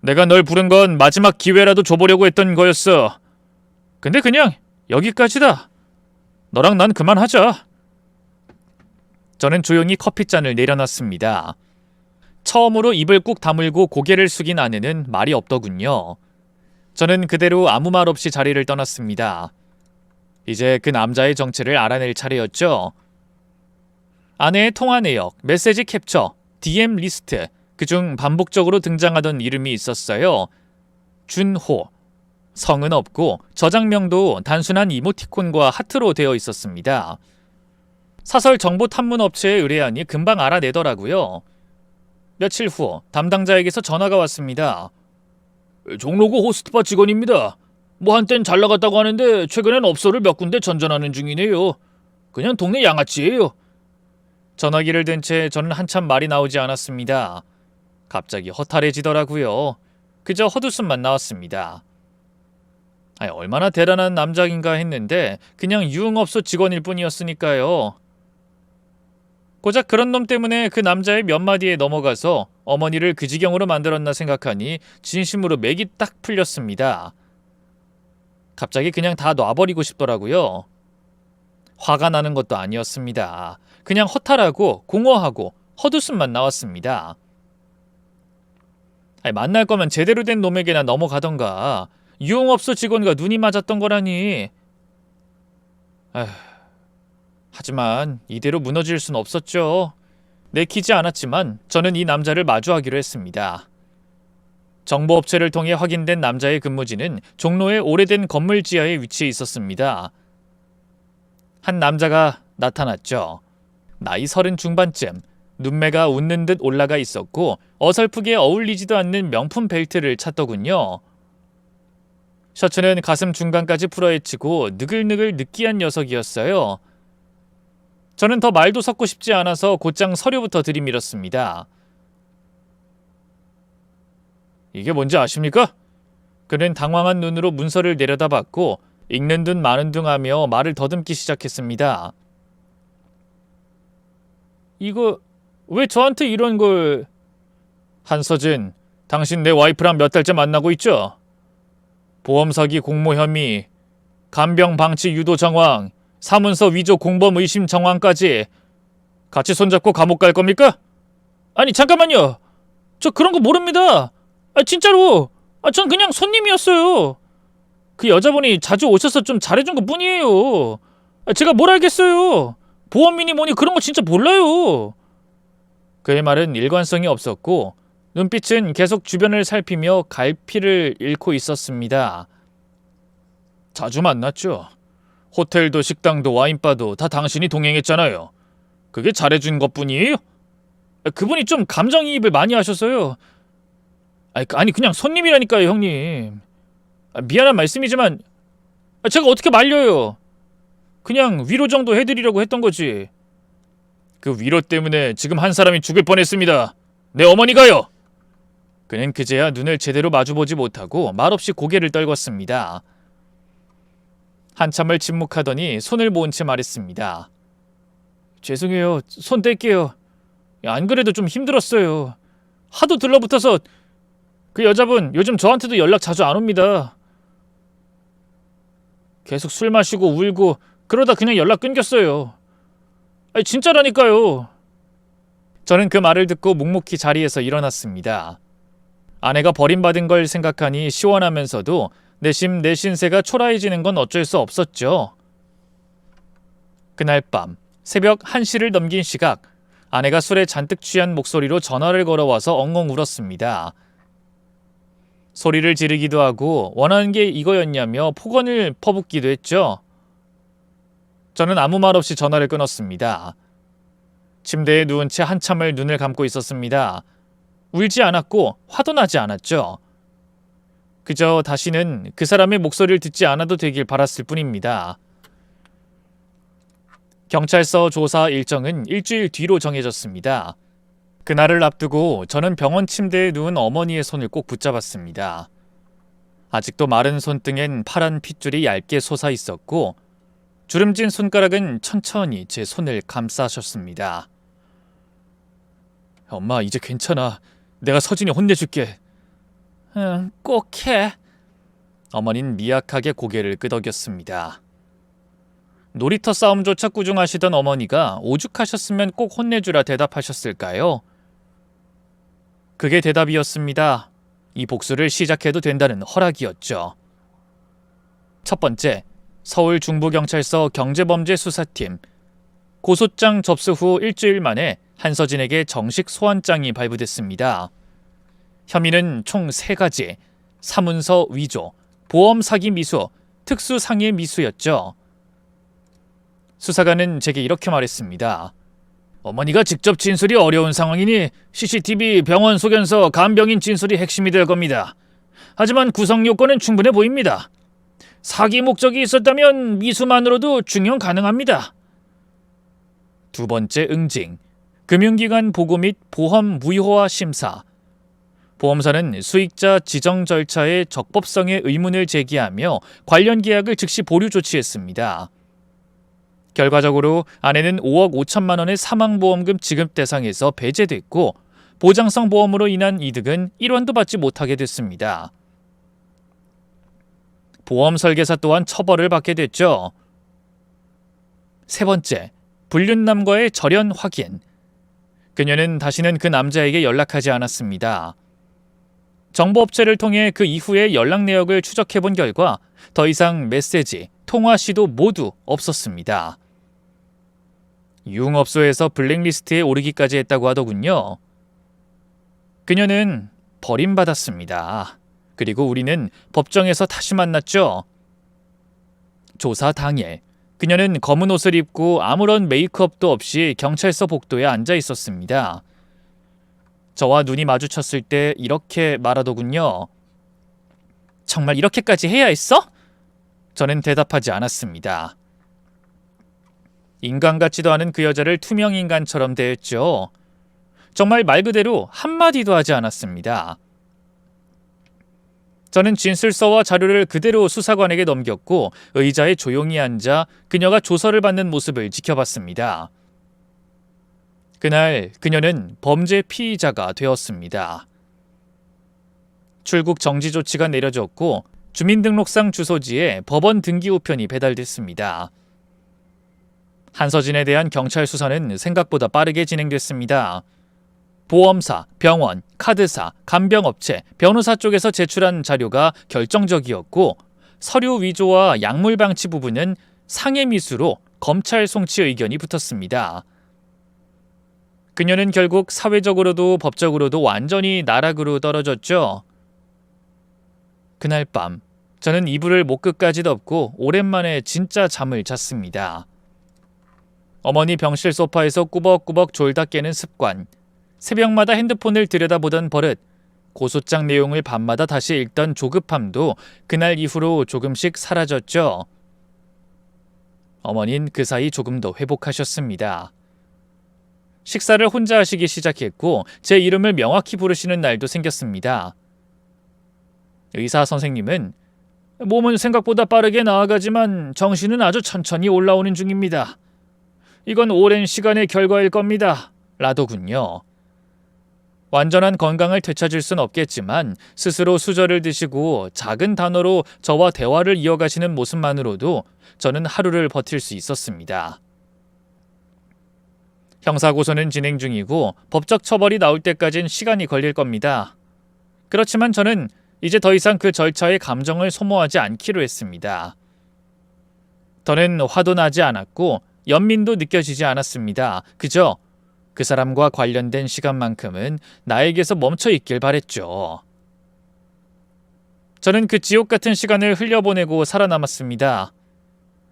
내가 널 부른 건 마지막 기회라도 줘보려고 했던 거였어. 근데 그냥 여기까지다. 너랑 난 그만하자. 저는 조용히 커피잔을 내려놨습니다. 처음으로 입을 꾹 다물고 고개를 숙인 아내는 말이 없더군요. 저는 그대로 아무 말 없이 자리를 떠났습니다. 이제 그 남자의 정체를 알아낼 차례였죠. 아내의 통화 내역, 메시지 캡처, DM 리스트, 그중 반복적으로 등장하던 이름이 있었어요. 준호. 성은 없고 저장명도 단순한 이모티콘과 하트로 되어 있었습니다. 사설 정보 탐문 업체에 의뢰하니 금방 알아내더라고요. 며칠 후 담당자에게서 전화가 왔습니다. 종로구 호스트바 직원입니다. 뭐 한땐 잘 나갔다고 하는데 최근엔 업소를 몇 군데 전전하는 중이네요. 그냥 동네 양아치예요. 전화기를 든 채 저는 한참 말이 나오지 않았습니다. 갑자기 허탈해지더라고요. 그저 헛웃음만 나왔습니다. 얼마나 대단한 남자인가 했는데 그냥 유흥업소 직원일 뿐이었으니까요. 고작 그런 놈 때문에 그 남자의 몇 마디에 넘어가서 어머니를 그 지경으로 만들었나 생각하니 진심으로 맥이 딱 풀렸습니다. 갑자기 그냥 다 놔버리고 싶더라고요. 화가 나는 것도 아니었습니다. 그냥 허탈하고 공허하고 헛웃음만 나왔습니다. 만날 거면 제대로 된 놈에게나 넘어가던가. 유흥업소 직원과 눈이 맞았던 거라니. 하지만 이대로 무너질 순 없었죠. 내키지 않았지만 저는 이 남자를 마주하기로 했습니다. 정보업체를 통해 확인된 남자의 근무지는 종로의 오래된 건물 지하에 위치해 있었습니다. 한 남자가 나타났죠. 나이 30 중반쯤, 눈매가 웃는 듯 올라가 있었고 어설프게 어울리지도 않는 명품 벨트를 찼더군요. 셔츠는 가슴 중간까지 풀어헤치고 느글느글 느끼한 녀석이었어요. 저는 더 말도 섞고 싶지 않아서 곧장 서류부터 들이밀었습니다. 이게 뭔지 아십니까? 그는 당황한 눈으로 문서를 내려다봤고 읽는 듯 마는 둥 하며 말을 더듬기 시작했습니다. 이거 왜 저한테 이런 걸... 한서진, 당신 내 와이프랑 몇 달째 만나고 있죠? 보험 사기 공모 혐의, 간병 방치 유도 정황, 사문서 위조 공범 의심 정황까지 같이 손잡고 감옥 갈 겁니까? 아니 잠깐만요. 저 그런 거 모릅니다. 진짜로. 전 그냥 손님이었어요. 그 여자분이 자주 오셔서 좀 잘해준 것 뿐이에요. 제가 뭘 알겠어요. 보험이니 뭐니 그런 거 진짜 몰라요. 그의 말은 일관성이 없었고 눈빛은 계속 주변을 살피며 갈피를 잃고 있었습니다. 자주 만났죠. 호텔도 식당도 와인바도 다 당신이 동행했잖아요. 그게 잘해준 것뿐이에요? 그분이 좀 감정이입을 많이 하셔서요. 아니 그냥 손님이라니까요, 형님. 미안한 말씀이지만 제가 어떻게 말려요. 그냥 위로 정도 해드리려고 했던 거지. 그 위로 때문에 지금 한 사람이 죽을 뻔했습니다. 내 어머니가요. 그는 그제야 눈을 제대로 마주보지 못하고 말없이 고개를 떨궜습니다. 한참을 침묵하더니 손을 모은 채 말했습니다. 죄송해요. 손 뗄게요. 안 그래도 좀 힘들었어요. 하도 들러붙어서. 그 여자분 요즘 저한테도 연락 자주 안 옵니다. 계속 술 마시고 울고 그러다 그냥 연락 끊겼어요. 진짜라니까요. 저는 그 말을 듣고 묵묵히 자리에서 일어났습니다. 아내가 버림받은 걸 생각하니 시원하면서도 내심 내 신세가 초라해지는 건 어쩔 수 없었죠. 그날 밤 새벽 1시를 넘긴 시각, 아내가 술에 잔뜩 취한 목소리로 전화를 걸어와서 엉엉 울었습니다. 소리를 지르기도 하고 원하는 게 이거였냐며 폭언을 퍼붓기도 했죠. 저는 아무 말 없이 전화를 끊었습니다. 침대에 누운 채 한참을 눈을 감고 있었습니다. 울지 않았고 화도 나지 않았죠. 그저 다시는 그 사람의 목소리를 듣지 않아도 되길 바랐을 뿐입니다. 경찰서 조사 일정은 일주일 뒤로 정해졌습니다. 그날을 앞두고 저는 병원 침대에 누운 어머니의 손을 꼭 붙잡았습니다. 아직도 마른 손등엔 파란 핏줄이 얇게 솟아 있었고 주름진 손가락은 천천히 제 손을 감싸셨습니다. 엄마, 이제 괜찮아. 내가 서진이 혼내줄게. 응, 꼭 해. 어머니는 미약하게 고개를 끄덕였습니다. 놀이터 싸움조차 꾸중하시던 어머니가 오죽하셨으면 꼭 혼내주라 대답하셨을까요? 그게 대답이었습니다. 이 복수를 시작해도 된다는 허락이었죠. 첫 번째, 서울 중부경찰서 경제범죄수사팀. 고소장 접수 후 일주일 만에 한서진에게 정식 소환장이 발부됐습니다. 혐의는 총 3가지, 사문서 위조, 보험 사기 미수, 특수상해 미수였죠. 수사관은 제게 이렇게 말했습니다. 어머니가 직접 진술이 어려운 상황이니 CCTV, 병원 소견서, 간병인 진술이 핵심이 될 겁니다. 하지만 구성 요건은 충분해 보입니다. 사기 목적이 있었다면 미수만으로도 중형 가능합니다. 두 번째 응징, 금융기관 보고 및 보험 무효화 심사. 보험사는 수익자 지정 절차의 적법성에 의문을 제기하며 관련 계약을 즉시 보류 조치했습니다. 결과적으로 아내는 5억 5천만 원의 사망보험금 지급 대상에서 배제됐고 보장성 보험으로 인한 이득은 1원도 받지 못하게 됐습니다. 보험 설계사 또한 처벌을 받게 됐죠. 세 번째, 불륜남과의 절연 확인. 그녀는 다시는 그 남자에게 연락하지 않았습니다. 정보업체를 통해 그 이후의 연락 내역을 추적해본 결과 더 이상 메시지, 통화 시도 모두 없었습니다. 유흥업소에서 블랙리스트에 오르기까지 했다고 하더군요. 그녀는 버림받았습니다. 그리고 우리는 법정에서 다시 만났죠. 조사 당일, 그녀는 검은 옷을 입고 아무런 메이크업도 없이 경찰서 복도에 앉아 있었습니다. 저와 눈이 마주쳤을 때 이렇게 말하더군요. 정말 이렇게까지 해야 했어? 저는 대답하지 않았습니다. 인간 같지도 않은 그 여자를 투명인간처럼 대했죠. 정말 말 그대로 한마디도 하지 않았습니다. 저는 진술서와 자료를 그대로 수사관에게 넘겼고 의자에 조용히 앉아 그녀가 조서를 받는 모습을 지켜봤습니다. 그날 그녀는 범죄 피의자가 되었습니다. 출국 정지 조치가 내려졌고 주민등록상 주소지에 법원 등기 우편이 배달됐습니다. 한서진에 대한 경찰 수사는 생각보다 빠르게 진행됐습니다. 보험사, 병원, 카드사, 간병업체, 변호사 쪽에서 제출한 자료가 결정적이었고 서류 위조와 약물 방치 부분은 상해 미수로 검찰 송치 의견이 붙었습니다. 그녀는 결국 사회적으로도 법적으로도 완전히 나락으로 떨어졌죠. 그날 밤 저는 이불을 목끝까지 덮고 오랜만에 진짜 잠을 잤습니다. 어머니 병실 소파에서 꾸벅꾸벅 졸다 깨는 습관, 새벽마다 핸드폰을 들여다보던 버릇, 고소장 내용을 밤마다 다시 읽던 조급함도 그날 이후로 조금씩 사라졌죠. 어머니는 그 사이 조금 더 회복하셨습니다. 식사를 혼자 하시기 시작했고 제 이름을 명확히 부르시는 날도 생겼습니다. 의사 선생님은 몸은 생각보다 빠르게 나아가지만 정신은 아주 천천히 올라오는 중입니다. 이건 오랜 시간의 결과일 겁니다. 라더군요. 완전한 건강을 되찾을 순 없겠지만 스스로 수저를 드시고 작은 단어로 저와 대화를 이어가시는 모습만으로도 저는 하루를 버틸 수 있었습니다. 형사고소는 진행 중이고 법적 처벌이 나올 때까진 시간이 걸릴 겁니다. 그렇지만 저는 이제 더 이상 그 절차에 감정을 소모하지 않기로 했습니다. 더는 화도 나지 않았고 연민도 느껴지지 않았습니다. 그저 그 사람과 관련된 시간만큼은 나에게서 멈춰 있길 바랬죠. 저는 그 지옥 같은 시간을 흘려보내고 살아남았습니다.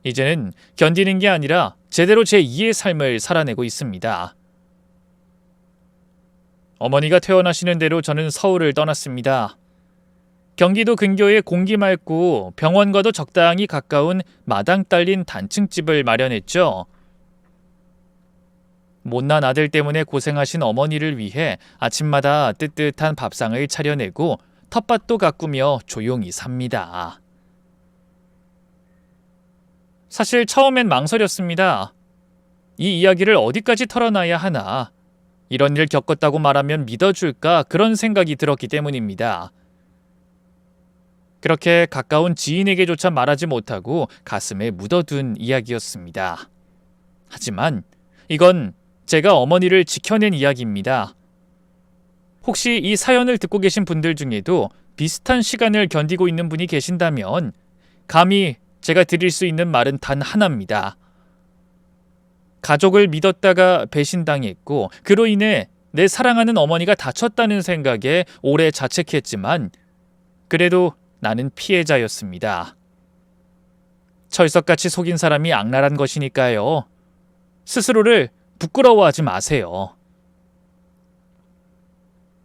이제는 견디는 게 아니라 제대로 제2의 삶을 살아내고 있습니다. 어머니가 퇴원하시는 대로 저는 서울을 떠났습니다. 경기도 근교에 공기 맑고 병원과도 적당히 가까운 마당 딸린 단층집을 마련했죠. 못난 아들 때문에 고생하신 어머니를 위해 아침마다 뜨뜻한 밥상을 차려내고 텃밭도 가꾸며 조용히 삽니다. 사실 처음엔 망설였습니다. 이 이야기를 어디까지 털어놔야 하나, 이런 일 겪었다고 말하면 믿어줄까 그런 생각이 들었기 때문입니다. 그렇게 가까운 지인에게조차 말하지 못하고 가슴에 묻어둔 이야기였습니다. 하지만 이건 제가 어머니를 지켜낸 이야기입니다. 혹시 이 사연을 듣고 계신 분들 중에도 비슷한 시간을 견디고 있는 분이 계신다면 감히 제가 드릴 수 있는 말은 단 하나입니다. 가족을 믿었다가 배신당했고 그로 인해 내 사랑하는 어머니가 다쳤다는 생각에 오래 자책했지만 그래도 나는 피해자였습니다. 철석같이 속인 사람이 악랄한 것이니까요. 스스로를 부끄러워하지 마세요.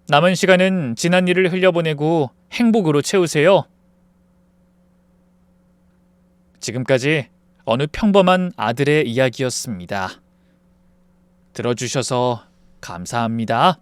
남은 시간은 지난 일을 흘려보내고 행복으로 채우세요. 지금까지 어느 평범한 아들의 이야기였습니다. 들어주셔서 감사합니다.